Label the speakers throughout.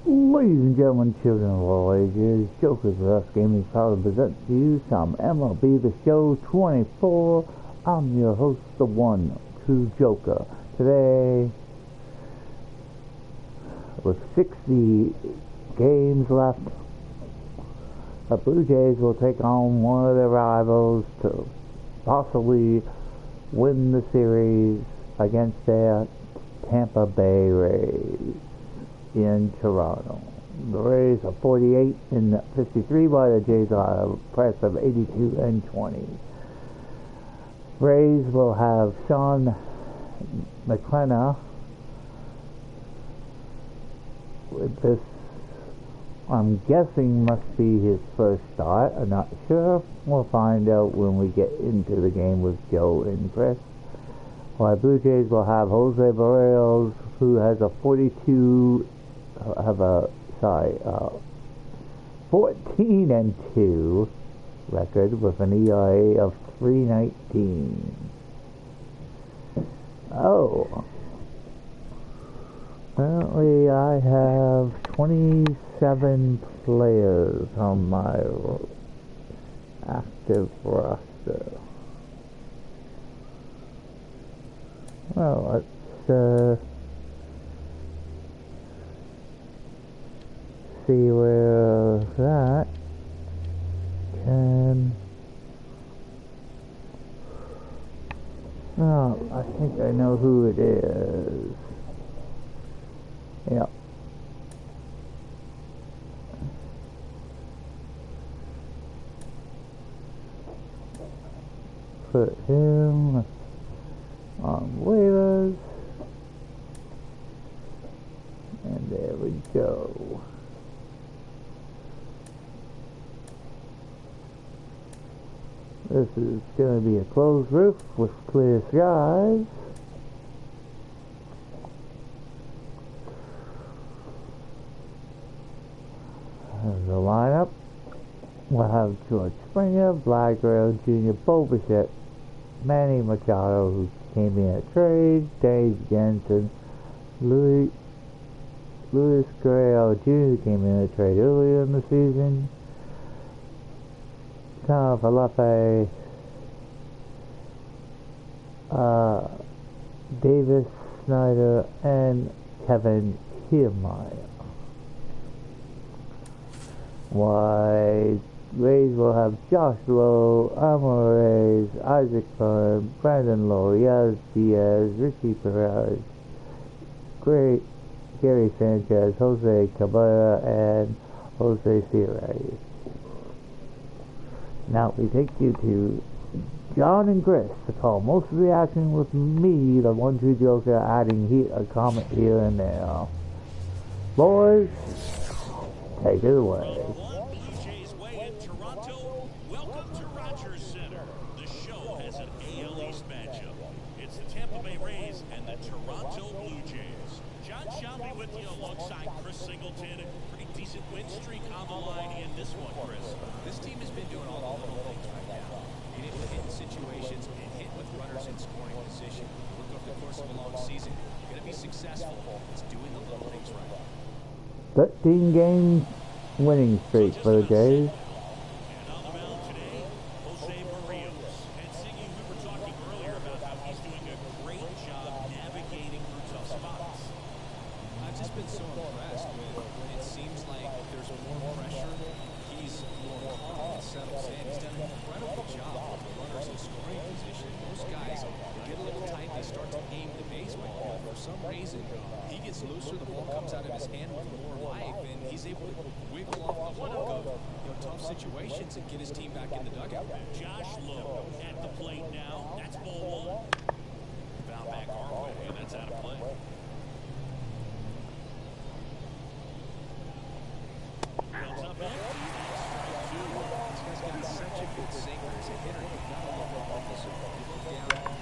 Speaker 1: Ladies and gentlemen, children of all ages, Jokers with Us Gaming proudly presents to you some MLB The Show 24. I'm your host, the one true Joker. Today, with 60 games left, the Blue Jays will take on one of their rivals to possibly win the series against their Tampa Bay Rays in Toronto. The Rays are 48 and 53, while the Jays are a press of 82 and 20. Rays will have Sean McKenna with this. I'm guessing must be his first start. I'm not sure. We'll find out when we get into the game with Joe and Chris. While Blue Jays will have Jose Barrios, who has a 14 and 2 record with an ERA of 3.19. Oh, apparently I have 27 players on my active roster. Well, let's see where that can. Oh, I think I know who it is. Yep. Put him on waivers. And there we go. This is going to be a closed roof with clear skies. There's the lineup. We'll have George Springer, Vlad Guerrero Jr., Bo Bichette, Manny Machado, who came in a trade, Dave Jensen, Luis Guerrero Jr., who came in a trade earlier in the season, Tom Falafe, Davis Snyder, and Kevin Kiermaier. Why, Rays will have Josh Lowe, Amores, Isaac Byrne, Brandon Lowe, Yaz Diaz, Richie Perez, Gary Sanchez, Jose Cabrera, and Jose Sierra. Now we take you to John and Chris to call most of the action with me, the one true Joker, adding a comment here and there. Boys, take it away.
Speaker 2: Blue Jays way in Toronto. Welcome to Rogers Center. The show has an AL East matchup. It's the Tampa Bay Rays and the Toronto Blue Jays. John Shelby with you alongside Chris Singleton. Pretty decent win streak on the line in this one, Chris.
Speaker 3: This team has been doing all the little things right now. Being able to hit in situations and hit with runners in scoring position. Look over the course of a long season. You're going to be successful. It's doing the little things right.
Speaker 1: 13 game winning streak for the Jays.
Speaker 2: And on the mound today, Jose Barrios. And Siggy, we were talking earlier about how he's doing a great job navigating through tough spots.
Speaker 3: I've just been so impressed with when it seems like there's more pressure. He's more calm and settles in. He's done an incredible job with the runners in scoring position. Most guys, they get a little tight, they start to aim the baseball. For some reason, he gets looser, the ball comes out of his hand with more life, and he's able to wiggle off the hook of tough situations and get his team back in the dugout.
Speaker 2: Josh Lowe at the plate now. That's ball one. Foul back our way, and that's out of play. Comes up empty. That's strike two.
Speaker 3: This guy's got such a good sinker as a hitter. You've got to look at officer. You look down.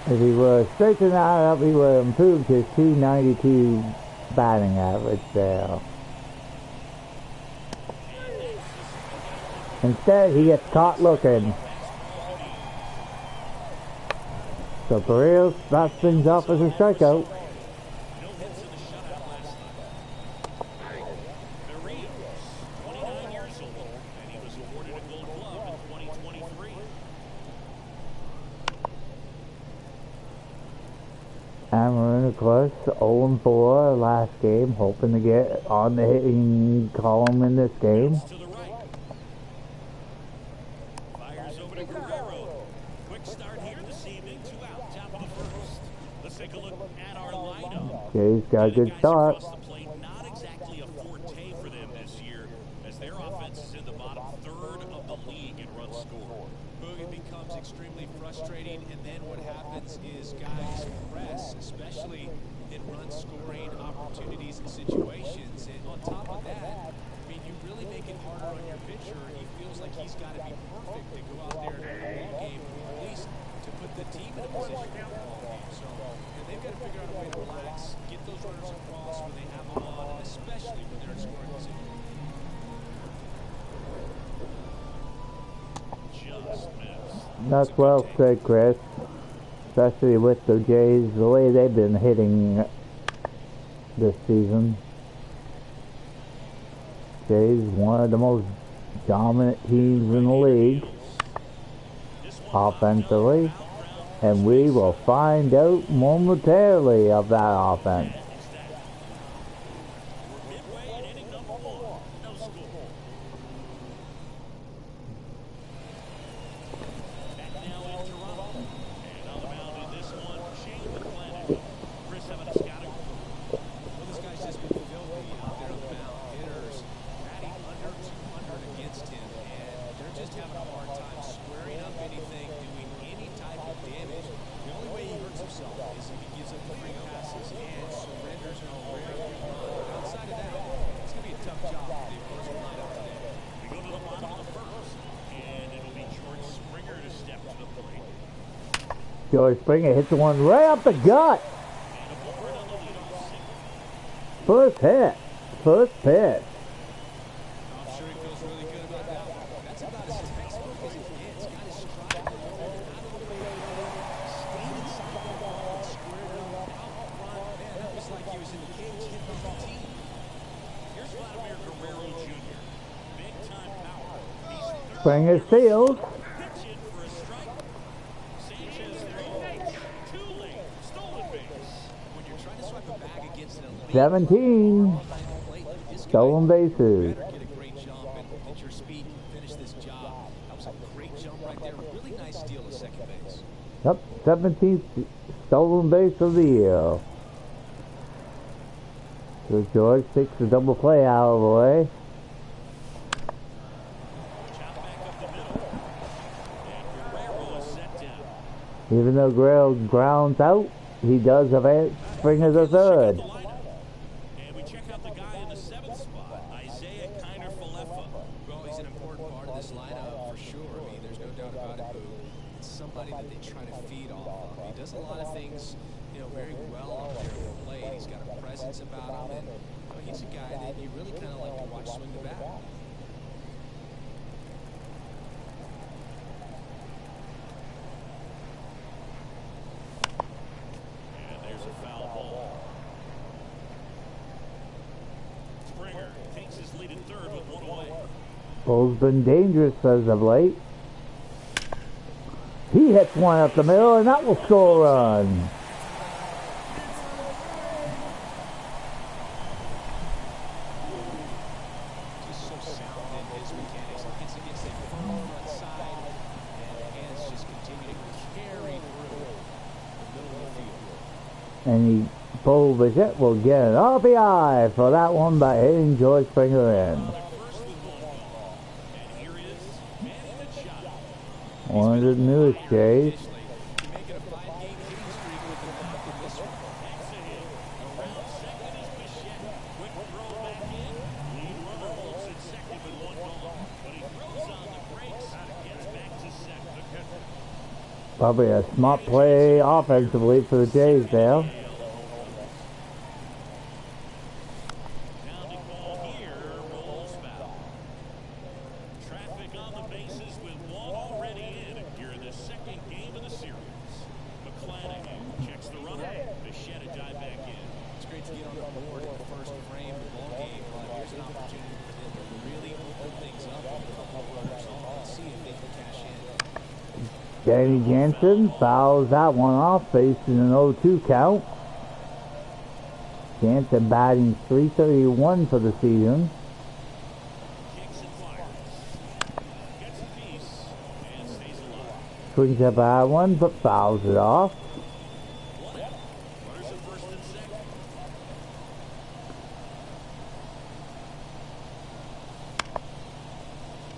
Speaker 1: If he were straightened that up, he would have improved his 292 batting average there. Instead, he gets caught looking. So Barrios starts things off as a strikeout. Amarin, of course, 0-4 last game, hoping to get on the hitting column in this game.
Speaker 2: To the right. Fires over to Guerrero. Quick start here this evening. 2 out, top of the first. Let's take a look at our lineup.
Speaker 1: Jay's got a good start.
Speaker 2: Across the plate, not exactly a forte for them this year, as their offense is in the bottom third of the league in runs scored.
Speaker 3: It becomes extremely frustrating, and then what happens is guys press, especially in run-scoring opportunities and situations. And on top of that, I mean, you really make it harder on your pitcher. He feels like he's got to be perfect to go out there and win a ball game, or at least to put the team in a position to win a ball game. So they've got to figure out a way to relax, get those runners across when they have them on, and especially when they're in scoring position.
Speaker 1: That's well said, Chris. Especially with the Jays, the way they've been hitting this season. Jays, one of the most dominant teams in the league offensively. And we will find out momentarily of that offense. George Springer hits the one right up the gut. First hit. First pitch.
Speaker 3: I'm sure he feels really good about that. That's about as textbook as it gets. Got his stride out of the way, stayed inside that ball and squared it up out front. Man, that was like he was in the cage hitting the routine.
Speaker 2: Here's Vladimir Guerrero Jr. Big time power.
Speaker 1: Springer steals. 17 stolen bases.
Speaker 3: Get a great jump and at your speed finish this job. That was a great jump right there. Really nice steal of second base.
Speaker 1: Yep, 17th stolen base of the year. So George takes the double play out of the way. Even though Guerrero grounds out, he does have a Springer the third. Bull's been dangerous as of late. He hits one up the middle, and that will score a run.
Speaker 3: Just so sound in his mechanics. Hits against a firm front side, and the hands just continue to carry through the middle of the field.
Speaker 1: And Bull Bichette will get an RBI for that one by hitting George Springer in. One of the newest Jays. Probably a smart play offensively for the Jays there. Danny Jansen fouls that one off, facing an 0-2 count. Jansen batting .331 for the season.
Speaker 2: Kicks and fires. Gets a piece and stays alive.
Speaker 1: Swings up high one, but fouls it off.
Speaker 2: One out. Runners at first and second.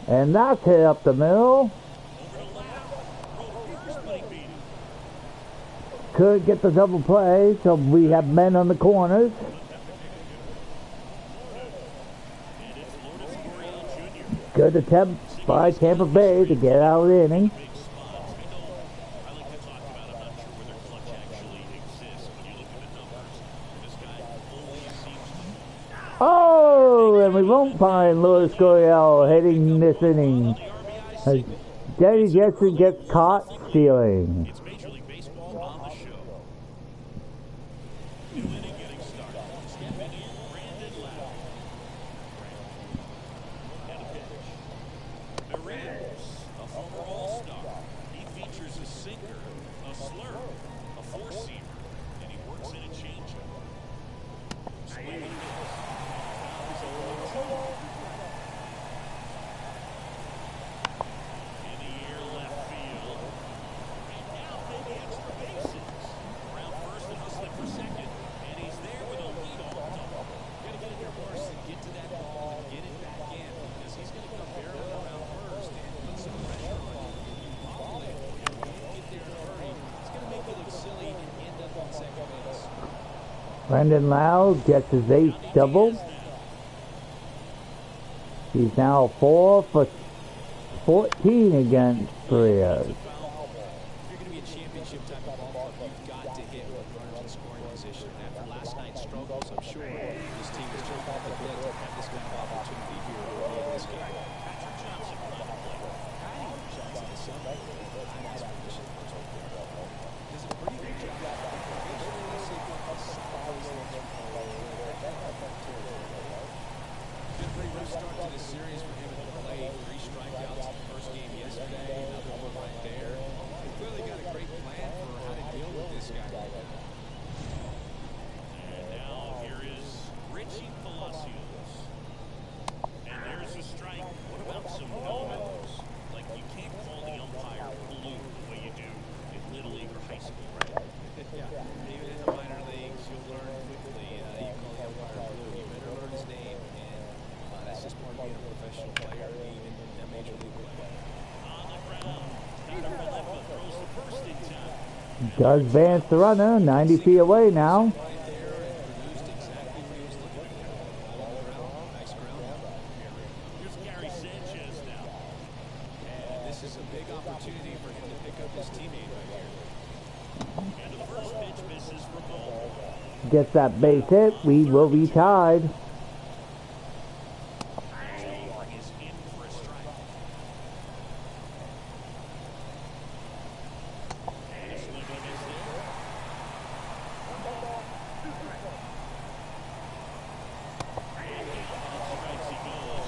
Speaker 1: And that's hit up the middle.
Speaker 2: Over to left. Rover's putting beating.
Speaker 1: Could get the double play, so we have men on the corners.
Speaker 2: And it's Lourdes Gurriel Jr.
Speaker 1: Good attempt by Tampa Bay to get out of the inning.
Speaker 2: Big spots. I like to talk about, I'm not sure whether clutch actually exists when you look at the numbers. This guy always seems to...
Speaker 1: Oh, and we won't find Lourdes Gurriel hitting this inning.
Speaker 2: The RBI
Speaker 1: As
Speaker 2: signal.
Speaker 1: Danny Jensen gets caught stealing.
Speaker 2: It's Major League Baseball on the show. New inning getting started. Stepping in, Brandon Lowe. And a pitch. Perez, a former All-Star. He features a sinker, a slurve, a four-seamer, and he works in a changeup. Swing and miss. Now he's 0-2. In the air left field. And now maybe extra bases. Around first and hustling for second. And he's there with a leadoff double.
Speaker 3: Got to get in your horse and get to that ball and get it back in because he's going to come barreling around first and put some pressure on you. You bobble it, you can't get there in a hurry. It's going to make you look silly and end up on second base.
Speaker 1: Brandon Lowe gets his 8th double. He's now 4 for 14 against Perez.
Speaker 3: If you're going to be a championship type of ball club, you've got to hit with runners in scoring position. After last night's struggles, I'm sure this team is jumping off the bit to have this kind of opportunity here at the end of this game.
Speaker 2: Patrick Johnson on the plate.
Speaker 3: Johnson is somebody with high aspiration does a pretty good job. Been a pretty rough start to this series for him at the plate. 3 strikeouts in the first game yesterday, another one right there. They clearly got a great plan for how to deal with this guy.
Speaker 2: And now here is Richie Palacios. And there's a strike. What about some no-nos? Like, you can't call the umpire blue the way you do in Little League or high school, right?
Speaker 3: Yeah, even in the minor leagues, you'll learn quickly. You call the umpire blue. You better learn his name, and that's just part of being a professional player, even a major league player.
Speaker 2: On the ground. Tyler Falefa throws the first in time.
Speaker 1: Does Vance the runner, 90 feet away now.
Speaker 3: Right there and produced exactly what he was looking for. Ball on the ground, nice ground.
Speaker 2: Here's Gary Sanchez now.
Speaker 3: And this is a big opportunity for him to pick up his teammate right here.
Speaker 2: And the first pitch misses for ball.
Speaker 1: Gets that base hit, we will be tied.
Speaker 2: Is in for a strike. And a swing and a miss there. And down on strikes he goes.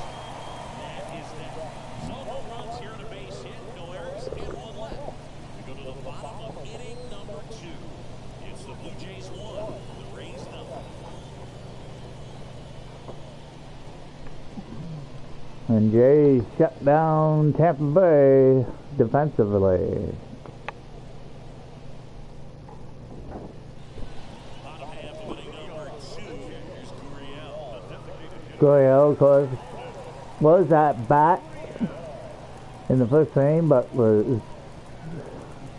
Speaker 2: That is that. So no runs here on a base hit, no errors, and 1 left. We go to the bottom of inning number 2. It's the Blue Jays 1, the Rays 0.
Speaker 1: And Jay shut down Tampa Bay defensively.
Speaker 2: Bottom half of inning number 2. Here's Gurriel.
Speaker 1: Gurriel, of course, was at bat in the first frame, but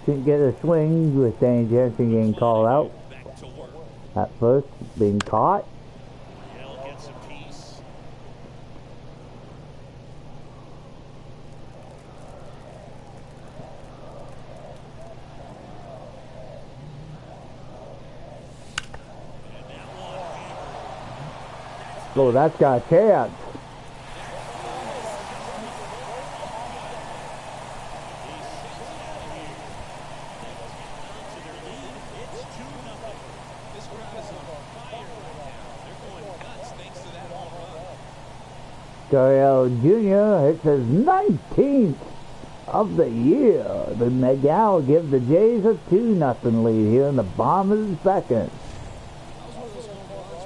Speaker 1: didn't get a swing with Danny Jensen getting called out
Speaker 2: Back to work.
Speaker 1: at first, being caught.
Speaker 2: Gurriel gets a piece. And that one hammered.
Speaker 1: Oh, that's got a chance.
Speaker 3: This crowd is on fire right now. They're going nuts thanks to that home run.
Speaker 1: Gurriel Jr. hits his 19th of the year. The Miguel gives the Jays a 2-0 lead here in the bottom of the second.
Speaker 3: That was one of those home runs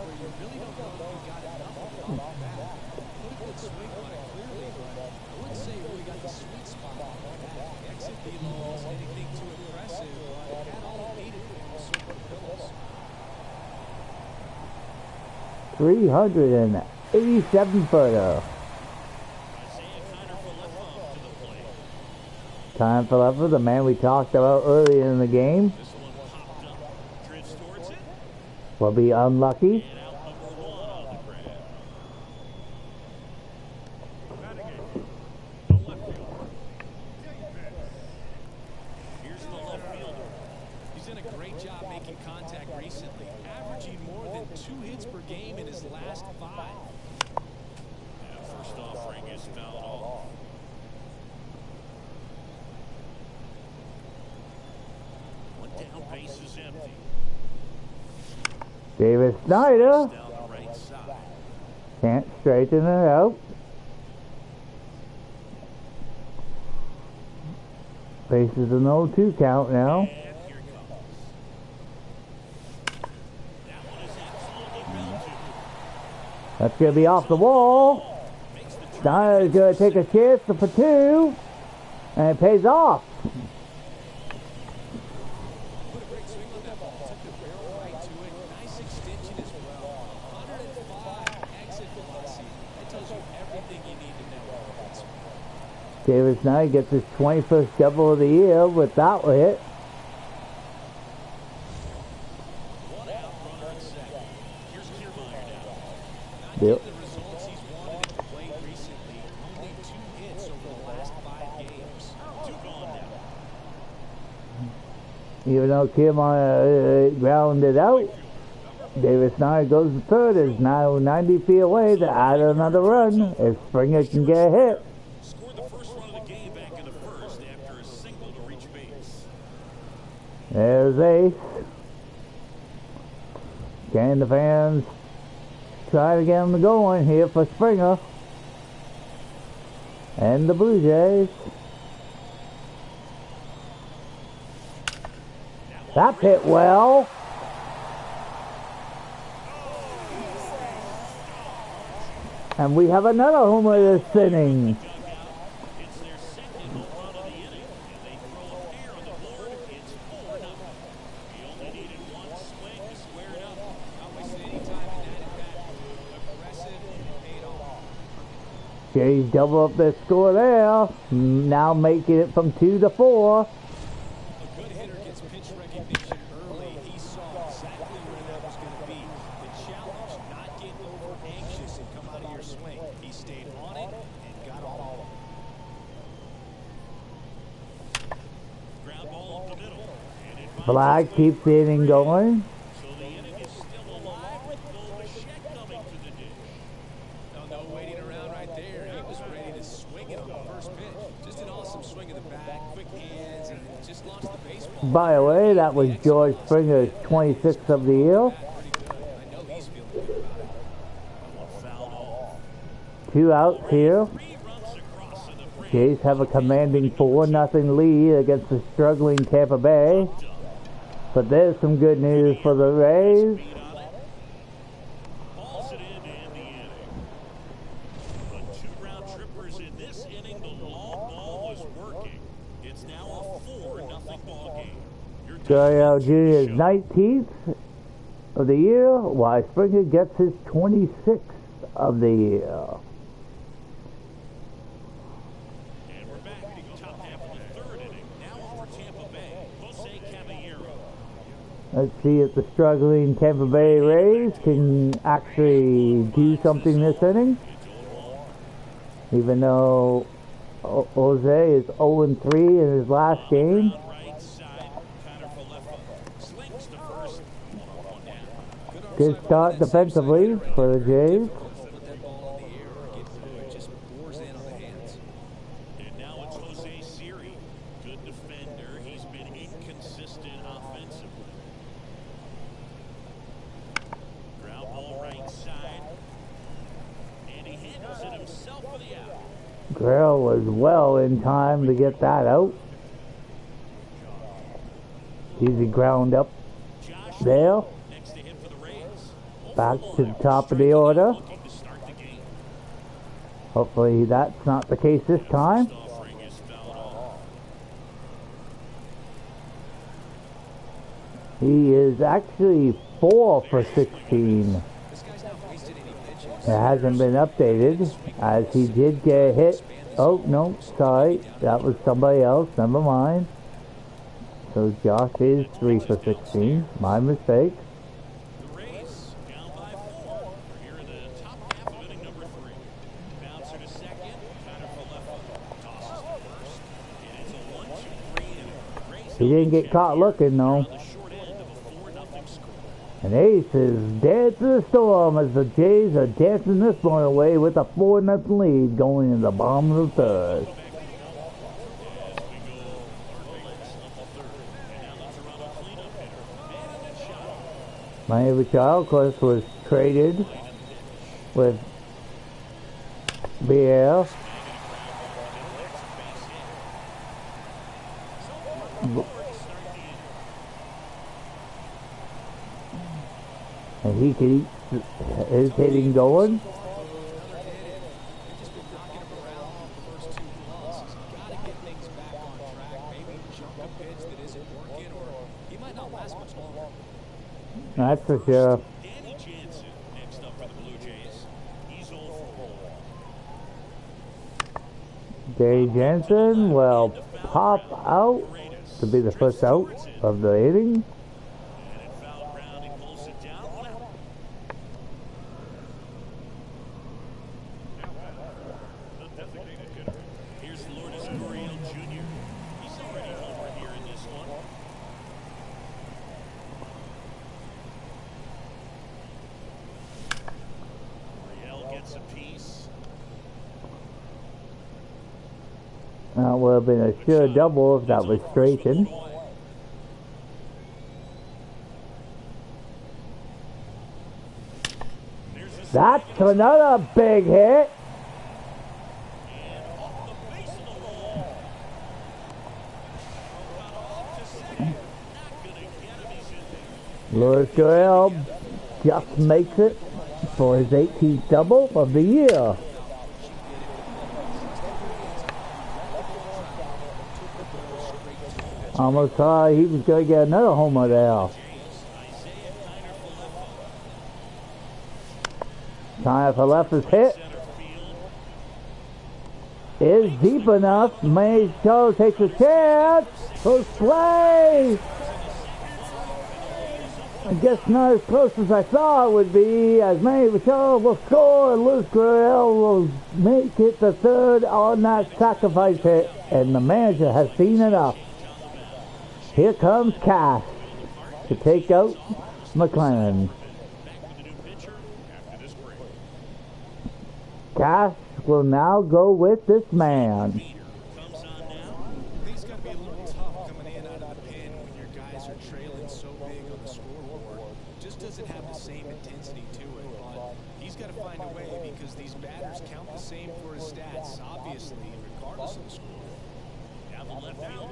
Speaker 1: 387 footer. Time for Leffer, the man we talked about earlier in the game, will be unlucky.
Speaker 3: He's done a great job making contact recently, averaging more than 2 hits per game in his last 5.
Speaker 2: First offering is fouled off. One down, base is empty.
Speaker 1: Davis Snyder
Speaker 2: Down the right side.
Speaker 1: can't straighten it out. Faces an 0-2 count now.
Speaker 2: And here comes. That one is absolutely belted.
Speaker 1: That's going to be off the wall. Snyder's going to take a chance for 2. And it pays off.
Speaker 3: Put a great swing on that ball. Took the barrel right to it. Nice extension as well. 105 exit velocity. That tells you everything you need to know about that swing.
Speaker 1: Davis Snyder gets his 21st double of the year with that hit.
Speaker 2: One out, runner at second. Here's Kiermaier now.
Speaker 3: Not
Speaker 1: Yep.
Speaker 3: getting the results he's wanted at the plate recently. Only 2 hits over the last 5 games.
Speaker 2: 2 gone now.
Speaker 1: Even though Kiermaier grounded out, Davis Snyder goes to third. Is now 90 feet away to add another run if Springer can get a hit.
Speaker 2: Scored the first run of the game back in the first after a single to reach base.
Speaker 1: There's Ace. Can the fans try to get him going here for Springer and the Blue Jays? That hit well. And we have another homer this inning.
Speaker 2: It's their second home run of the inning, and they throw a pair on the board. It's 4-0. He only needed one swing to square it up.
Speaker 3: Not wasting any time in that at-bat. Aggressive and it paid off.
Speaker 1: Jays double up their score there. Now making it from 2 to 4.
Speaker 3: A good hitter gets pitch recognition early. He saw exactly where that was going to be. The challenge, not get over anxious and come out of your swing. He stayed on it and got all of it.
Speaker 2: Ground ball up the middle. And it
Speaker 1: Black keeps the inning going.
Speaker 2: So the inning is still alive with Bill Bichette coming to the dish.
Speaker 3: No waiting around right there. He was ready to swing it on the first pitch. Just an awesome swing of the bat, quick hands, and just launched the baseball.
Speaker 1: By the way, that was George Springer's 26th of the year.
Speaker 3: Pretty good. I know he's feeling good about it.
Speaker 2: One fouled off.
Speaker 1: 2 outs here.
Speaker 2: 3 runs across in the break.
Speaker 1: Jays have a commanding 4-0 lead against the struggling Tampa Bay. But there's some good news for the Rays.
Speaker 2: Speed on it. Balls it in to end the inning. But 2 round trippers in this inning. The long ball was working. It's now a 4-0 ball game. Your
Speaker 1: Gurriel
Speaker 2: time
Speaker 1: Jr.'s
Speaker 2: show.
Speaker 1: 19th of the year, while Springer gets his 26th of the year.
Speaker 2: And we're back. Top half of the 3rd inning. Now over Tampa Bay. Jose Caballero.
Speaker 1: Let's see if the struggling Tampa Bay Rays can actually do something this inning. Even though Jose is 0-3 in his last game.
Speaker 2: On right side. Cutter for left field. Slings to first. 1-1 down.
Speaker 1: Good start defensively for the Jays.
Speaker 3: Put that ball in the air or get through it. Just pours in on the hands.
Speaker 2: And now it's Jose Siri. Good defender. He's been inconsistent offensively. Ground ball right side. And he handles it himself for the out.
Speaker 1: Gurriel was well in time to get that out. Easy ground up
Speaker 2: Josh
Speaker 1: there.
Speaker 2: next to him for the Rays.
Speaker 1: Back to the top of the order.
Speaker 2: Looking to start the game.
Speaker 1: Hopefully that's not the case this time.
Speaker 2: First offering is fouled off.
Speaker 1: He is actually 4 for 16.
Speaker 3: This guy's now wasted
Speaker 1: It hasn't been updated, as he did get hit. Oh, no, sorry. That was somebody else. Never mind. So Josh is 3 for 16. My mistake.
Speaker 2: The Rays down by 4. We're here in the top half of inning number 3. Bouncer to second. Connor Falefa tosses to first. And it's a 1-2-3 inning. Rays
Speaker 1: He didn't get caught looking, though.
Speaker 2: on the short end of a 4-0 score.
Speaker 1: And Ace is dead to the storm as the Jays are dancing this one away with a 4-0 lead going in the bottom of the third. Manny Machado, of course, was traded with BL. And he can keep his hitting going. That's for sure.
Speaker 2: Danny Jansen next up for the Blue Jays. He's 0 for 4.
Speaker 1: Jay Jensen will pop out to be the first out of the inning.
Speaker 2: And it foul ground, he pulls it down. The designated hitter. Here's Lourdes Gurriel Jr. He's already homer here in this one. Gurriel gets a piece.
Speaker 1: That would have been a sure double if that was straightened. That's another big hit.
Speaker 2: And off the base of the wall. Got off to second. Not gonna get him. He's in there.
Speaker 1: Lourdes Gurriel just makes it for his 18th double of the year. Almost thought he was going to get another homer there. Time for Falefa's hit is deep enough. Machado takes a chance. Close play. I guess not as close as I thought it would be, as Manny Machado will score and Lourdes Gurriel will make it the third on that sacrifice hit, and the manager has seen enough. Here comes Cass to take out McLennan. Cass will now go with this man.
Speaker 3: Things got to be a little tough coming in out of the pen when your guys are trailing so big on the scoreboard. Just doesn't have the same intensity to it, but he's got to find a way because these batters count the same for his stats, obviously, regardless of the score.
Speaker 2: Down the left field.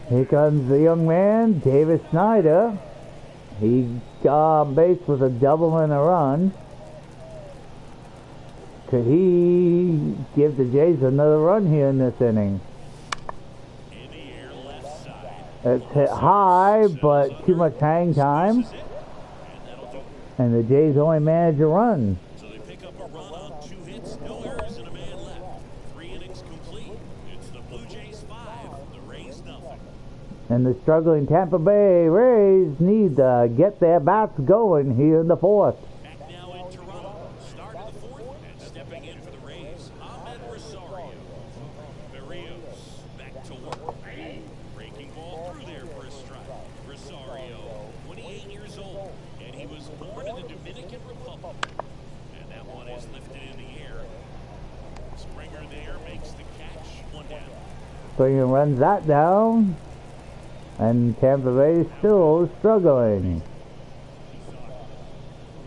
Speaker 1: Here comes the young man, David Snyder. He got on base with a double and a run. Could he give the Jays another run here in this inning?
Speaker 2: In the air, left side.
Speaker 1: It's hit high, but too much hang time.
Speaker 2: And that'll do it.
Speaker 1: And the Jays only manage a run.
Speaker 2: So they pick up a run on 2 hits, no errors, and a man left. 3 innings complete. It's the Blue Jays 5, the Rays nothing.
Speaker 1: And the struggling Tampa Bay Rays need to get their bats going here in the fourth.
Speaker 2: Back now in Toronto. Start of the 4th, and stepping in for the Rays, Ahmed Rosario. Berrios back to work. Breaking ball through there for a strike. Rosario, 28 years old, and he was born in the Dominican Republic. And that one is lifted in the air. Springer there makes the catch. 1 down.
Speaker 1: Springer runs that down. And Tampa Bay still struggling.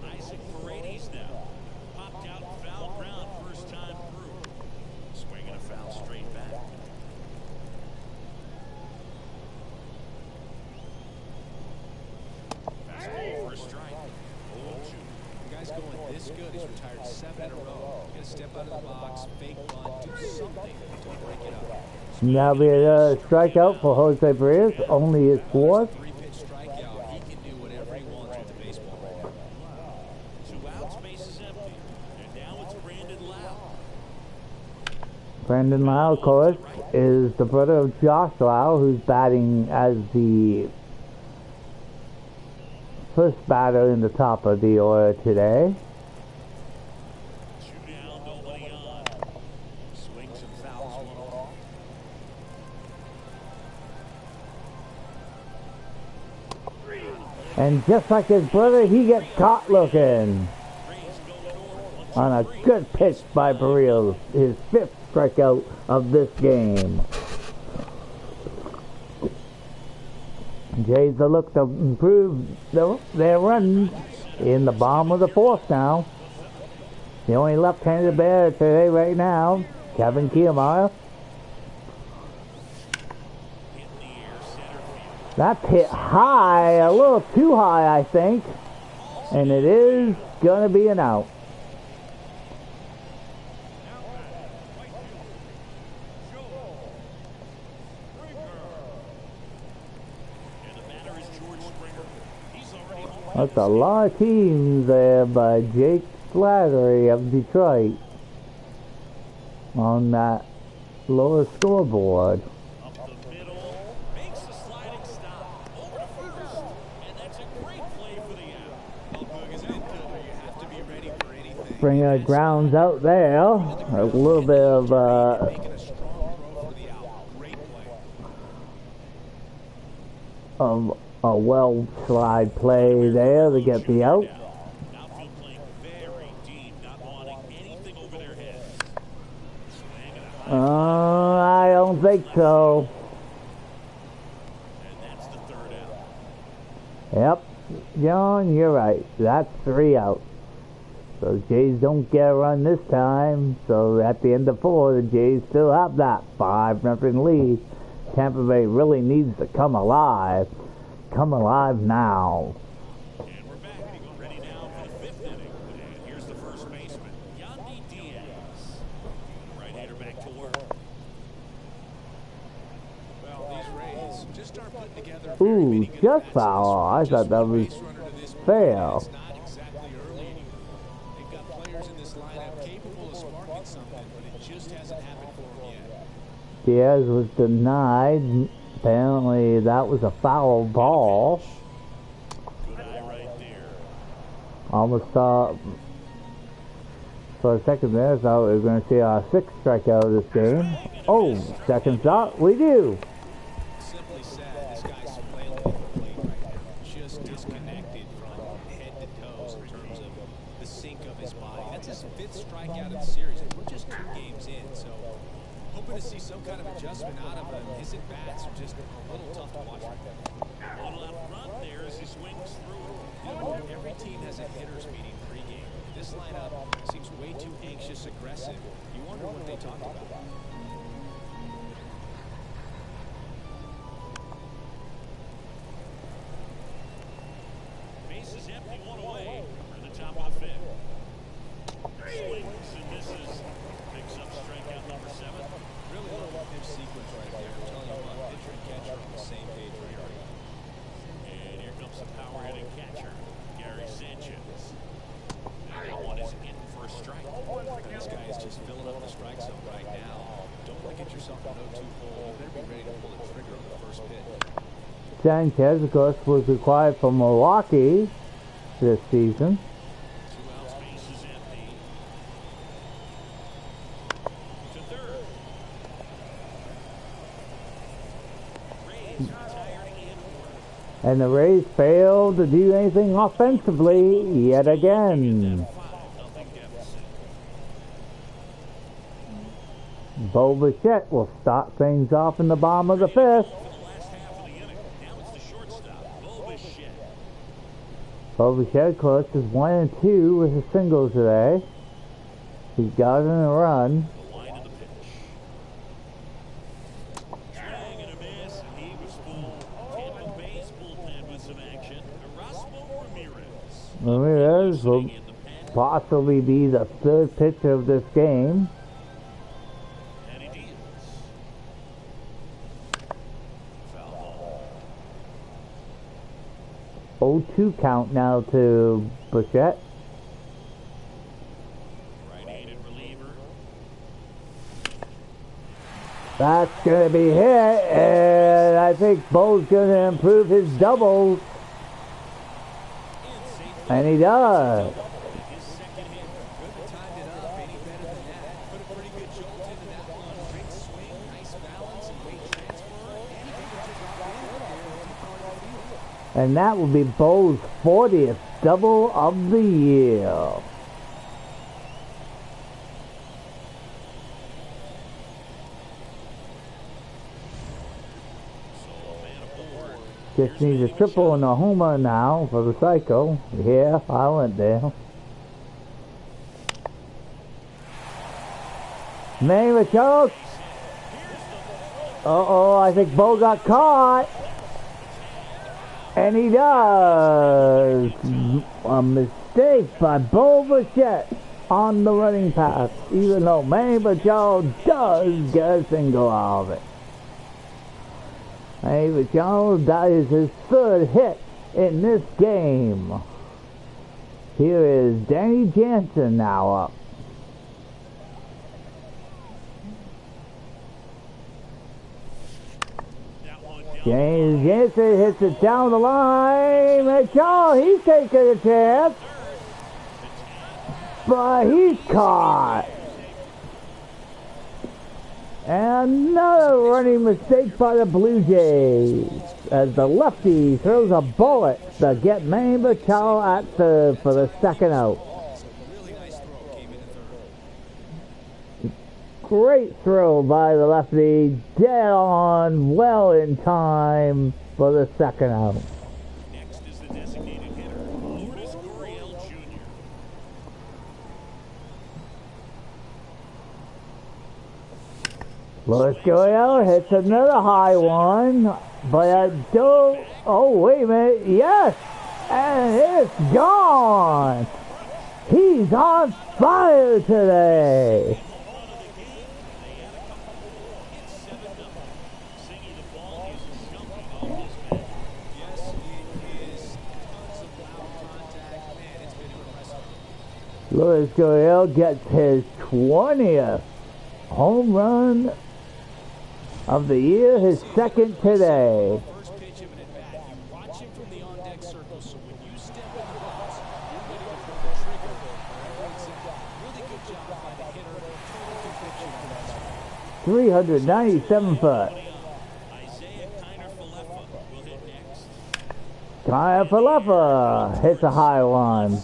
Speaker 2: Isaac Paredes now. Popped out foul ground first time through. Swinging a foul straight back. Fastball for a strike. 0-2.
Speaker 3: The guy's going this good. He's retired 7 in a row. He's got to step out of the box, fake bunt, do something to break it up.
Speaker 1: Now be a strikeout for Jose Perez, only his fourth.
Speaker 3: 3-pitch strikeout. He can do whatever he wants with the baseball right now.
Speaker 2: 2 outs.
Speaker 1: Brandon Lau, of course, is the brother of Josh Lau, who's batting as the first batter in the top of the order today.
Speaker 2: 2 down, nobody on. Swings and fouls one off.
Speaker 1: And just like his brother, he gets caught looking. On a good pitch by Barrios, his 5th strikeout of this game. Jays will look to improve their runs in the bottom of the 4th now. The only left-handed batter today right now, Kevin Kiermaier. That's hit high, a little too high, I think. And it is going to be an out. That's a lot of teams there by Jake Slattery of Detroit on that lower scoreboard.
Speaker 2: Up the middle, makes the sliding stop, over to first, and that's a great play for the out.
Speaker 3: Well, Boog, as an infielder, you have to be ready for anything.
Speaker 1: Springer grounds out there. A little bit of
Speaker 3: Making a strong throw for the out. Great play.
Speaker 1: a well slide play there to get the out.
Speaker 2: Outfield playing very deep, not wanting anything over their heads. Swing and a high,
Speaker 1: I don't think so.
Speaker 2: and that's the 3rd out.
Speaker 1: Yep, John, you're right. That's 3 outs. So Jays don't get a run this time. So at the end of 4, the Jays still have that 5-0 lead. Tampa Bay really needs to come alive. Come alive now.
Speaker 2: And we're back. Ready now for the 5th inning. And here's the first baseman, Yandy Diaz. Right-hander back to work.
Speaker 3: Well, these Rays just aren't putting together
Speaker 1: Ooh, just foul. I thought that was fair.
Speaker 3: It's not exactly early anymore. They've got players in this lineup capable of sparking something, but it just hasn't happened for them yet.
Speaker 1: Diaz was denied. Apparently that was a foul ball.
Speaker 2: Good eye right there.
Speaker 1: Almost thought for a second there, thought we were going to see our 6th strikeout of this game. Oh, second thought, we do.
Speaker 3: Simply said, this guy's flailing at the plate right now. Just disconnected from head to toes in terms of the sink of his body. That's his 5th strikeout of the series. We're just 2 games in, so hoping to see some kind of adjustment out of him. His at-bats are just a little tough to watch.
Speaker 2: A little out front there as he swings through.
Speaker 3: You know, every team has a hitters meeting pregame. This lineup seems way too anxious, aggressive. You wonder what they talked about.
Speaker 2: Base is empty, 1 away. We're at the top of the 5th. Swings and misses. Picks up strikeout number 7.
Speaker 3: Really love their sequence right there. I'm telling you what, pitcher and catcher on the same page right here.
Speaker 2: And here comes the power-hitting catcher, Gary Sanchez. That one is in for a strike.
Speaker 3: This guy is just filling up the strike zone right now. Don't want to get yourself a 0-2 hole. You better be ready to pull the trigger on the first pitch.
Speaker 1: Sanchez, of course, was required from Milwaukee this season.
Speaker 2: 2 outs, base is empty. To 3rd. Rays retired in order.
Speaker 1: And the Rays failed to do anything offensively yet again.
Speaker 2: 5-0 deficit.
Speaker 1: Bo Bichette will start things off in the bottom of the 5th.
Speaker 2: For the last half of the inning. Now it's the shortstop, Bo Bichette.
Speaker 1: Bo Bichette, of course, is 1-2 with a single today. He's got in a run.
Speaker 2: The line of the pitch. Swing and a miss, and he was fooled. Tampa Bay's bullpen with some action. Erasmo Ramirez.
Speaker 1: Ramirez will
Speaker 2: In the pen,
Speaker 1: possibly be the 3rd pitcher of this game.
Speaker 2: Danny Diaz. Foul ball.
Speaker 1: 0-2 count now to Bichette.
Speaker 2: Right-handed reliever.
Speaker 1: That's going to be hit, and I think Bo's going to improve his doubles. And he does.
Speaker 3: His second hit couldn't have timed it up any better than that. Put a pretty good jolt into that one. Great swing, nice balance, and weight transfer. And he got to drop in right there in the part of the field.
Speaker 1: And that will be Bo's 40th double of the year. Just needs a triple and a homer now for the cycle. Yeah, I went there. Manny Machado. Uh-oh, I think Bo got caught. And he does. A mistake by Bo Bichette on the running path, even though Manny Machado does get a single out of it. Manny Machado, that is his third hit in this game. Here is Danny Jansen now up. James Jansen hits it down the line. Machado, he's taking a chance. But he's caught. And another running mistake by the Blue Jays as the lefty throws a bullet to get Manny Machado at third for the second out.
Speaker 3: Really nice throw came in the third.
Speaker 1: Great throw by the lefty, dead on, well in time for the second out.
Speaker 2: Next is the designated hitter, Lourdes Gurriel Jr.
Speaker 1: Lourdes Gurriel hits another high one, but I don't... Oh, wait a minute. Yes! And it's gone! He's on fire today! Lourdes Gurriel gets his 20th home run of the year, his second today.
Speaker 3: First pitch of an at-bat, you watch him from the on-deck circle, so when you step in the box, you're ready to pull the trigger wherever it's at. Really good job by the hitter. Total conviction.
Speaker 1: 397 foot.
Speaker 2: Isaiah Kiner-Falefa will hit next.
Speaker 1: Kiner-Falefa hits a high one,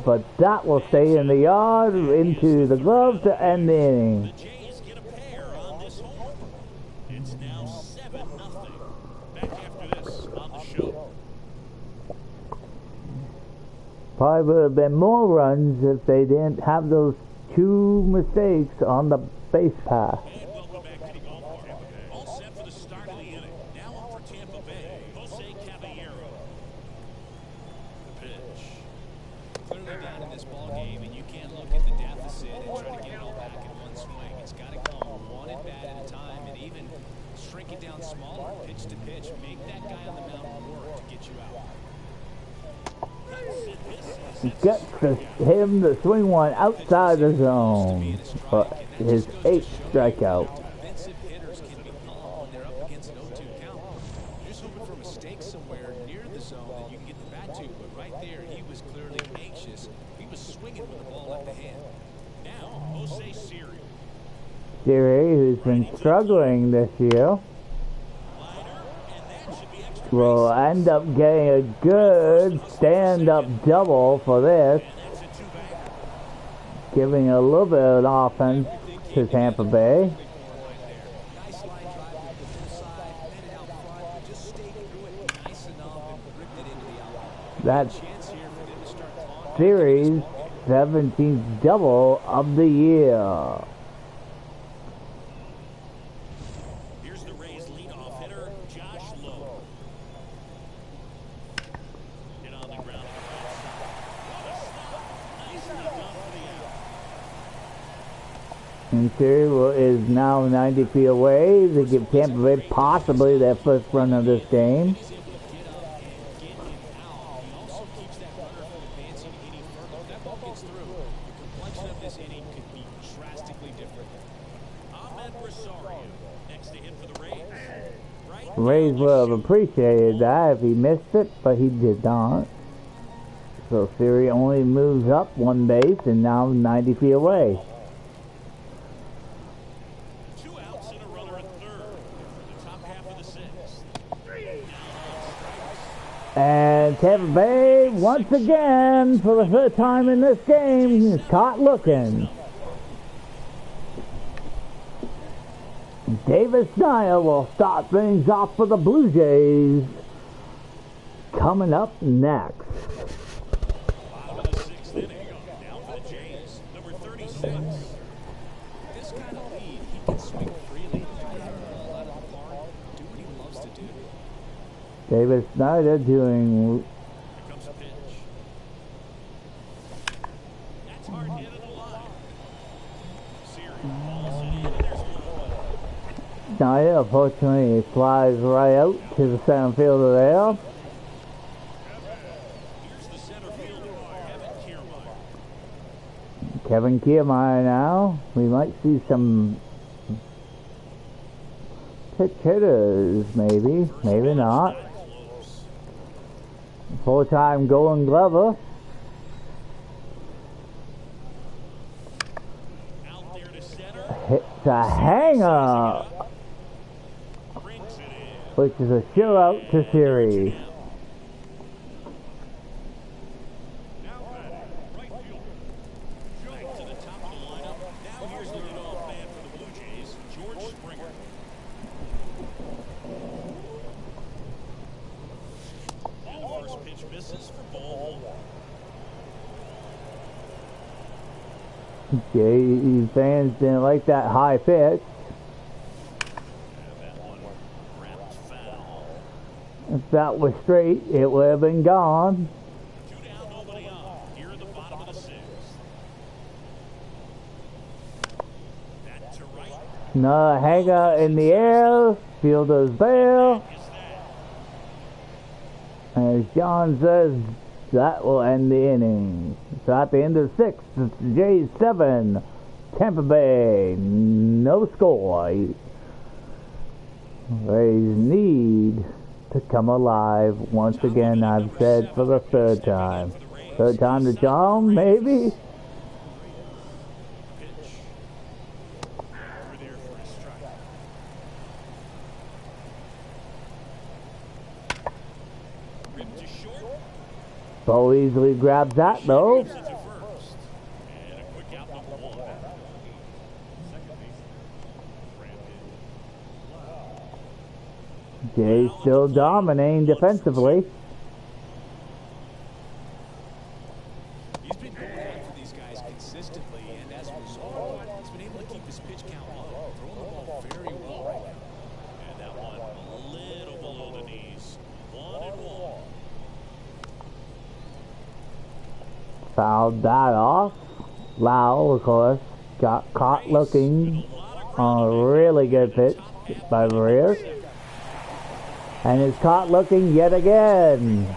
Speaker 1: but that will stay in the yard into the glove to end the inning.
Speaker 2: The Jays get a pair on this home. It's now 7-0. Back after this on the show.
Speaker 1: Probably would have been more runs if they didn't have those two mistakes on the base path.
Speaker 2: And welcome back to the golf park. All set for the start of the inning. Now on for Tampa Bay, Jose Caballero. The pitch.
Speaker 3: Clearly down in this ball game, and you can't look at the deficit and try to get it all back in one swing. It's got to come one at bat at a time, and even shrink it down smaller, pitch to pitch. Make that guy on the mound work to get you out.
Speaker 1: Gets him to swing one outside the zone for his 8th strikeout.
Speaker 3: Offensive hitters can be calm when they're up against an 0-2 count. You're just hoping for a mistake somewhere near the zone that you can get the bat to, but right there he was clearly anxious. He was swinging when the ball left the hand.
Speaker 2: Now, Jose Siri.
Speaker 1: Siri, who's been struggling this year, will end up getting a good stand-up double for this, giving a little bit of offense to Tampa Bay.
Speaker 3: Nice line drive to the full side, fed it out front, but just stayed through it nice enough and ripped it into the outfield.
Speaker 1: That's
Speaker 3: Chance here for them to start taunting.
Speaker 1: Series 17th double of the year.
Speaker 2: Here's the Rays leadoff hitter, Josh Lowe. Hit on the ground to the right side. What a stop. Nicely done for the out.
Speaker 1: And Siri is now 90 feet away to give Tampa Bay possibly their first run of this game.
Speaker 3: He's able to get up and get him out. He also keeps that runner from advancing any further. If that ball gets through, the complexion of this inning could be drastically different.
Speaker 2: Ahmed Rosario. Next to hit for the Rays. Right
Speaker 1: Rays
Speaker 2: now,
Speaker 1: would have appreciated that if he missed it, but he did not. So Siri only moves up one base and now 90 feet away.
Speaker 2: 2 outs and a runner at third. The top half of the sixth.
Speaker 1: And Tampa Bay, once again, for the third time in this game, is caught looking. Davis Snyder will start things off for the Blue Jays. Coming up next.
Speaker 2: Bottom of the sixth inning. Down for the Jays. Number 36.
Speaker 3: This kind of lead, he can swing freely. Let him park, do what he loves to do.
Speaker 1: Davis Snyder doing.
Speaker 2: Here comes a pitch. That's hard hit in the line. Siri balls it in, and there's one.
Speaker 1: Snyder, unfortunately, flies right out to the center fielder there.
Speaker 2: Here's the center fielder, Kevin Kiermaier.
Speaker 1: Kevin Kiermaier now. We might see some pitch hitters, maybe. Maybe not.
Speaker 2: Close.
Speaker 1: Full-time Golden Glover.
Speaker 2: Out there to center.
Speaker 1: Hits a hanger,
Speaker 2: Brings it in.
Speaker 1: which is a sure out to Siri.
Speaker 2: Now batting, right fielder. Back to the top of the lineup. Now here's the leadoff man for the Blue Jays, George Springer. And the first pitch misses for ball one.
Speaker 1: Jay fans didn't like that high pitch.
Speaker 2: And that one wrapped foul.
Speaker 1: If that was straight, it would have been gone.
Speaker 2: 2 down, nobody on. Here in the bottom of the sixth. That to right.
Speaker 1: Another hanger in the air. Fielder's there.
Speaker 2: Is that?
Speaker 1: As John says, that will end the inning. So at the end of the sixth, it's the Jays 7, Tampa Bay, no score. Rays need to come alive once again, I've said for the third time. Third time the charm, maybe?
Speaker 2: Pitch. Over there for a strike. Ripped to short.
Speaker 1: Bo easily grabs that though.
Speaker 2: Moves it to first. And a quick out number one. Second base.
Speaker 1: Jays still dominating defensively.
Speaker 3: He's been going after these guys consistently, and as a result, he's been able to keep his pitch count low, throwing the ball very well right now.
Speaker 2: And that one a little below the knees. 1-1.
Speaker 1: Fouled that off. Lau, of course, got caught looking on a really good pitch by Barrier. And is caught looking yet again.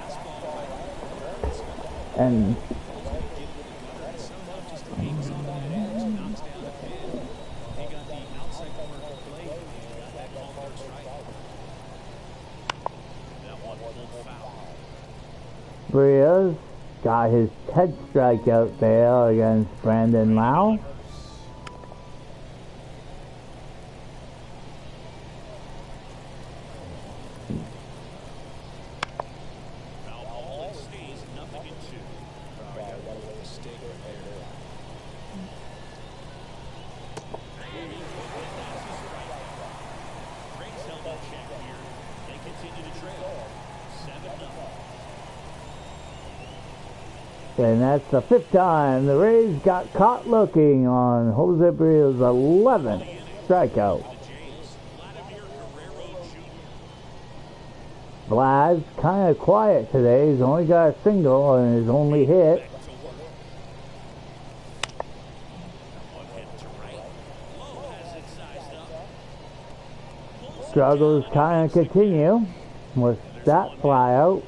Speaker 1: And Barrier got his 10th strikeout there against Brandon Lau.
Speaker 2: Foul ball and stays 0-2. Rays held in check here. They continue to trail 7-0.
Speaker 1: And that's the 5th time the Rays got caught looking on Jose Barria's 11th strikeout.
Speaker 2: The Jays, Vladimir Guerrero Jr.
Speaker 1: Vlad's kind of quiet today. He's only got a single and his only hit.
Speaker 2: Back to work. One hit to right. Low has it sized up. Pulls it
Speaker 1: Struggles
Speaker 2: down.
Speaker 1: kind of continue with that fly out.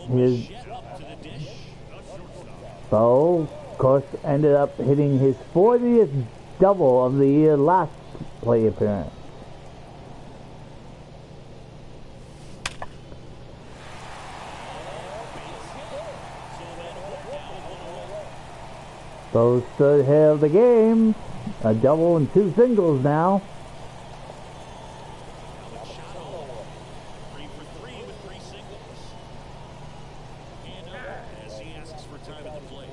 Speaker 1: His
Speaker 2: Bichette up to the dish.
Speaker 1: Bo Of course, ended up hitting his 40th double of the year last play appearance. Both stood ahead of the game. A double and two singles now.
Speaker 2: Machado, 3 for 3 with 3 singles. And as he asks for time at the plate.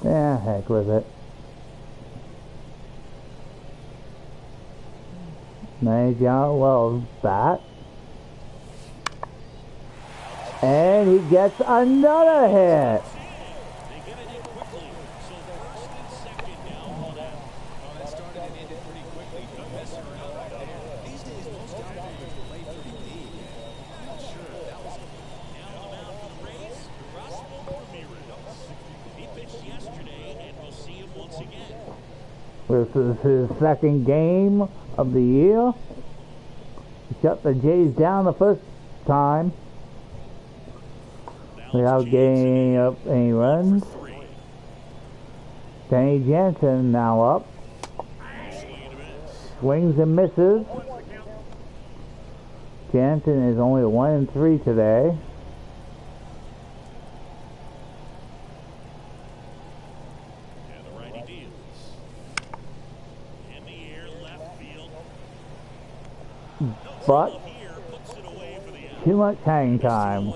Speaker 1: Yeah, heck with it. Nice John Wells bat. And he gets another hit.
Speaker 2: They get it in quickly. So first and second now, 1 out.
Speaker 3: Oh, that started and ended pretty quickly. No messing around right there. These days, most outfielders play pretty deep. I'm not sure if that was
Speaker 2: Now on the mound for the Rays, Ramirez. He pitched yesterday, and we'll see him once again.
Speaker 1: This is his second game of the year. He shut the Jays down the first time without getting up any runs. Danny Jansen now up. Swings and misses. Jansen is only 1-3 today.
Speaker 2: And the righty deals. In the air, left field.
Speaker 1: But
Speaker 2: Here puts it away for the out.
Speaker 1: too much hang time.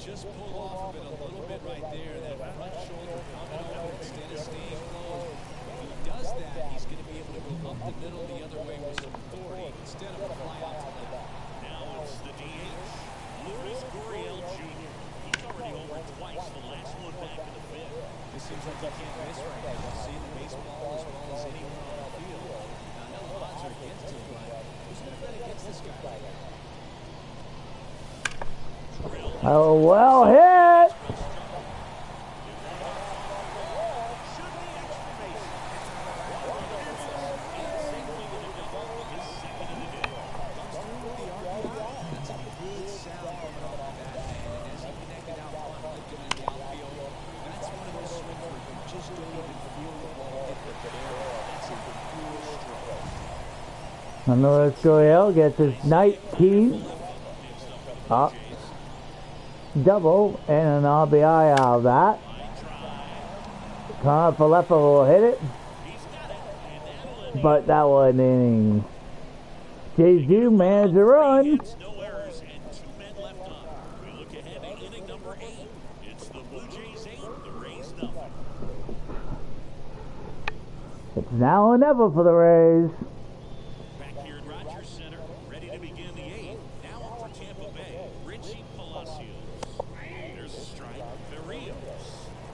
Speaker 3: just pull off of it a little bit right there. That front shoulder coming over instead of staying closed. If he does that, he's going to be able to go up the middle the other way with some authority instead of a fly out to left.
Speaker 2: Now it's the DH, Luis Gurriel Jr. He's already over twice, the last one back in the fifth.
Speaker 3: This seems like he can't miss right now. He's seeing the baseball as well as anyone on the field. Now, I know the odds are against him, but who's going to bet against this guy right now?
Speaker 1: Oh, well hit! And Luis Gurriel gets his 19th double and an RBI out of that. Connor Falefa will hit it, but that wasn't inning. Jays do manage to run.
Speaker 2: No errors and 2 men left on. We look ahead to inning number 8. It's the Blue Jays 8, the Rays nothing.
Speaker 1: It's now or never for the Rays.
Speaker 2: Back here at Rogers Center, ready to begin the 8th. Now up for Tampa Bay, Richie Palacios. There's a strike, Berrios.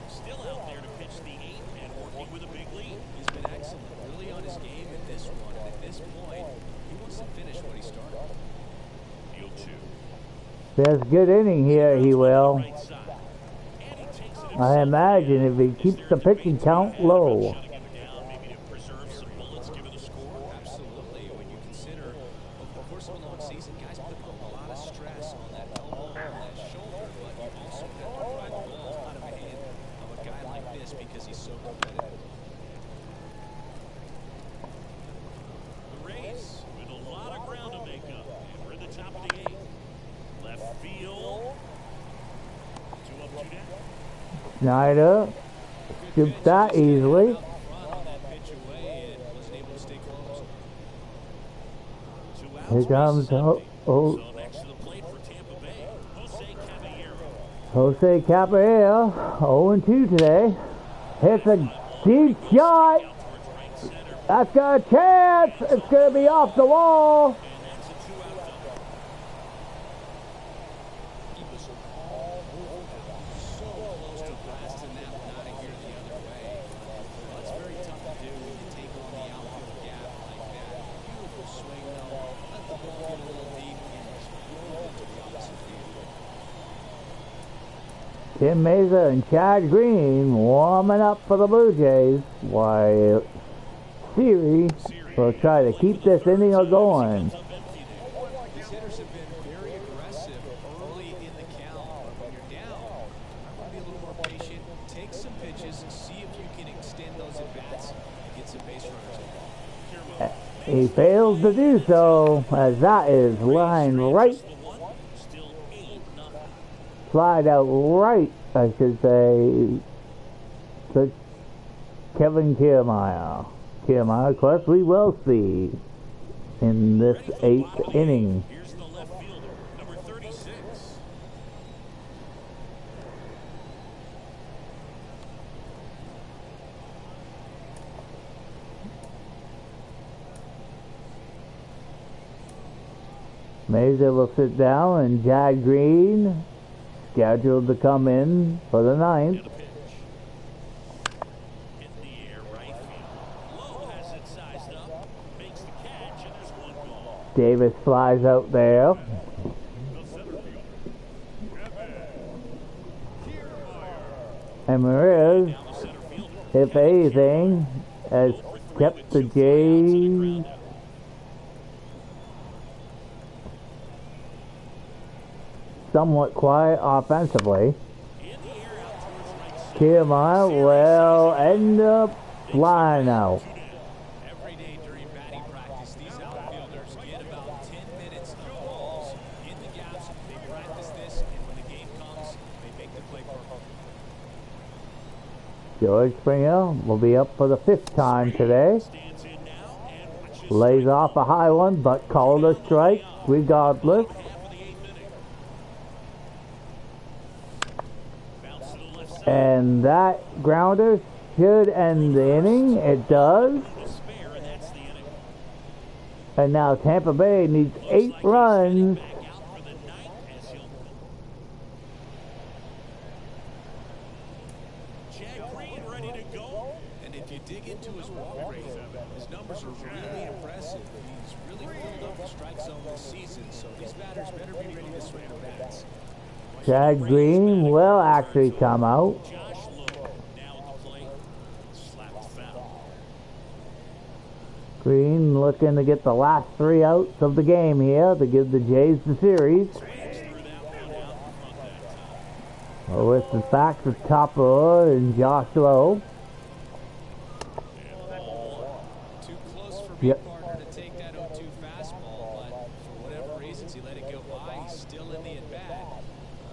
Speaker 2: Still out there to pitch the 8th and working with a big lead.
Speaker 3: He's been excellent, really on his game in this one. And at this point, he wants to finish what he started.
Speaker 2: Field 2.
Speaker 1: There's a good inning here, he will.
Speaker 2: Right side. And he takes it
Speaker 1: I imagine if he keeps the pitching count low.
Speaker 2: shutting him down, maybe to preserve some bullets given the score.
Speaker 3: Absolutely. When you consider, over the course of a long season, guys put a lot of stress on that elbow, on that shoulder, but you also have to drive the ball out of the hand of a guy like this because he's so competitive.
Speaker 2: The Rays with a lot of ground to make up. And we're at the top of the 8th. Left field. 2 up, 2 down.
Speaker 1: Snyder scoops that easily.
Speaker 3: Out in front on that pitch away and wasn't able to stay close.
Speaker 2: 2 outs.
Speaker 1: Here comes
Speaker 2: base empty.
Speaker 1: oh,
Speaker 2: So next to the plate for Tampa Bay, Jose Caballero.
Speaker 1: Jose Caballero, 0-2 today. Hits a deep shot.
Speaker 2: Out towards right center.
Speaker 1: That's got a chance. It's going to be off the wall.
Speaker 2: And that's a 2-out double.
Speaker 3: He was all over it. So close to blasting that one out of here the other way. Well, that's very tough to do when you take on the outfield gap like that. Beautiful swing, though. Let the ball get a little deep and just roll it to the opposite field.
Speaker 1: Tim Mesa and Chad Green warming up for the Blue Jays. While Siri
Speaker 2: Series
Speaker 1: We'll try to keep this inning going.
Speaker 3: These hitters have been very aggressive early in the count. When you're down, I want to be a little more patient. Take some pitches, see if you can extend those at bats and get some base runners involved.
Speaker 1: He fails to do so, as that is line right. Slide out right, I should say, to Kevin Kiermaier. Kiermaier, of course, we will see in this 8th inning.
Speaker 2: Here's the left fielder, number 36.
Speaker 1: Mazur will sit down, and Jag Green scheduled to come in for the 9th.
Speaker 2: In the air, right field. Lowe has it sized up, makes the catch, and there's one ball.
Speaker 1: Davis flies out there.
Speaker 2: The center fielder, Kiermaier.
Speaker 1: And Ramirez,
Speaker 2: Down the center fielder.
Speaker 1: if anything, has kept the Jays somewhat quiet offensively.
Speaker 2: In the air out towards right.
Speaker 1: Kiermaier will end up flying out.
Speaker 3: Every day during batting practice, these outfielders get about 10 minutes of balls in the gaps. They practice this, and when the game comes, they make the play perfect.
Speaker 1: George Springer will be up for the 5th time today.
Speaker 2: Stands in now and watches
Speaker 1: Lays off a high one, but called a strike regardless.
Speaker 2: half of the 8th inning. Bounce to the left side.
Speaker 1: And that grounder should end the inning. It does.
Speaker 2: To spare, and that's the inning.
Speaker 1: And now Tampa Bay needs 8 runs.
Speaker 2: Back out for the 9th as he'll. Jag Green ready to go.
Speaker 3: And if you dig into his walk rate, his numbers are really impressive. He's really filled up the strike zone this season, so these batters better be ready to swing the bats.
Speaker 1: Jag Green will actually come out.
Speaker 2: Josh Lowe now at the plate. Slapped foul.
Speaker 1: Green looking to get the last 3 outs of the game here to give the Jays the series.
Speaker 2: Threw that one out in front that time.
Speaker 1: With the facts of Topper and Josh Lowe.
Speaker 3: Too close for
Speaker 1: Yep.
Speaker 3: Partner to take that 0-2 fastball, but for whatever reasons he let it go by. He's still in the at-bat.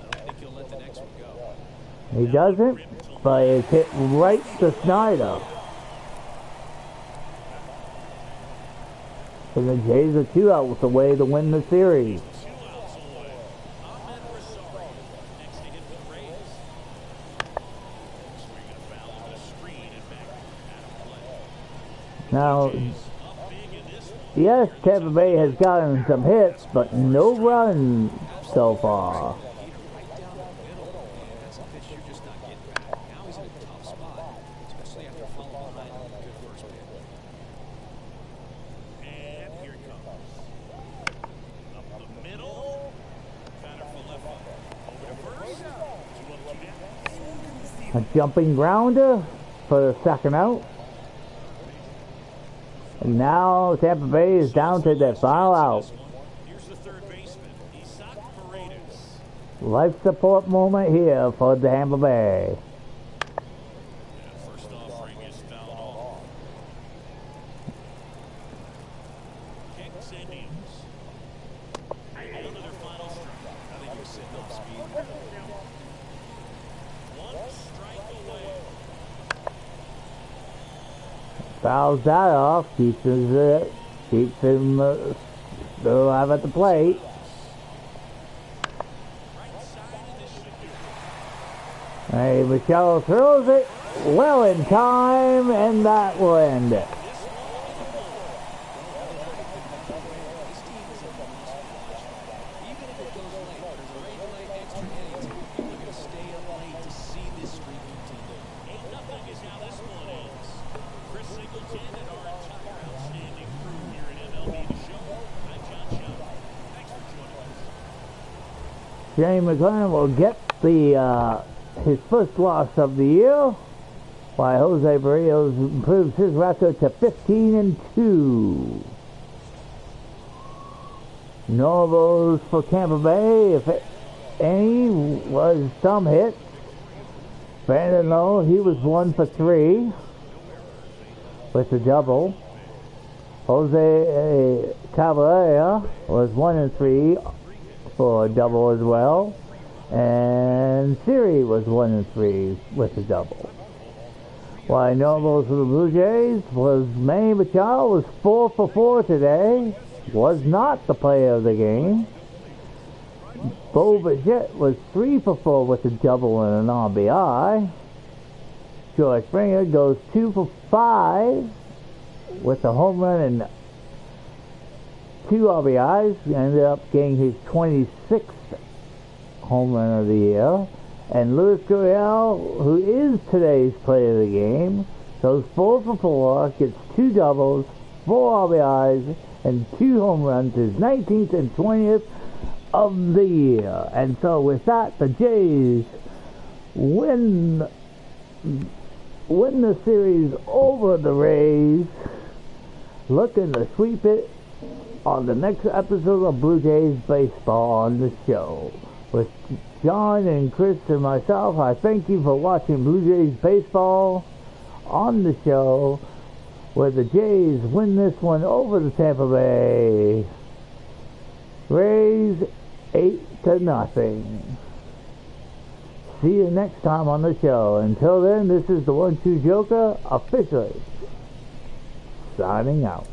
Speaker 3: I don't think he'll let the next one go.
Speaker 1: He doesn't, but it's hit right to Snyder. And the Jays are 2 outs away to win the series.
Speaker 2: 2 outs away. Ahmed Rosario next to hit for the Rays. Swinging a foul with a screen and back out of play.
Speaker 1: Now,
Speaker 2: Jays up big in this one.
Speaker 1: yes, Tampa Bay has gotten some hits, but no runs so far.
Speaker 3: Peter right down the middle, and that's a pitch you're just not getting back. Now he's in a tough spot, especially after falling behind on a good first pitch.
Speaker 2: And here it comes. Up the middle. Cutter for left field. Over to first. 2 up, 2 down.
Speaker 1: A jumping grounder for the 2nd out. And now Tampa Bay is down to their final out.
Speaker 2: Here's the third baseman, Isaac Paredes.
Speaker 1: Life support moment here for Tampa Bay.
Speaker 2: First offering is fouled off. Kicks Indians. Another final strike.
Speaker 3: I think he was sitting off speed.
Speaker 2: 1 strike away.
Speaker 1: Fouls that off, keeps him still have at the plate.
Speaker 2: Right side of this should do it.
Speaker 1: Hey, Michelle throws it well in time, and that will end it.
Speaker 3: This team is a must watch. Even if it goes late, there's a way to lay extra innings. People are going to stay up late to see this streak continue.
Speaker 2: 8-0 is how this one ends. Chris Singleton and our entire outstanding crew here at MLB The Show. I'm John Show. Thanks for joining us.
Speaker 1: Shane McGlennon will get the his first loss of the year. while Jose Barrios improves his record to 15-2. Nobles for Tampa Bay, if any, was some hits. Brandon Lowe, he was 1 for 3 with a double. Jose Cabrera was 1 and 3 for a double as well. And Siri was 1 and 3 with a double. While Nobles for the Blue Jays was Manny Machado was 4 for 4 today. Was not the player of the game. Bo Bichette was 3 for 4 with a double and an RBI. George Springer goes 2 for 5 with a home run and 2 RBIs. Ended up getting his 26th home run of the year. And Luis Gurriel, who is today's player of the game, goes 4 for 4, gets 2 doubles, 4 RBIs, and 2 home runs, his 19th and 20th of the year. And so with that, the Jays win the series over the Rays, looking to sweep it on the next episode of Blue Jays Baseball on the show. With John and Chris and myself, I thank you for watching Blue Jays Baseball on the show, where the Jays win this one over the Tampa Bay Rays 8-0. See you next time on the show. Until then, this is the 1-2 Joker officially signing out.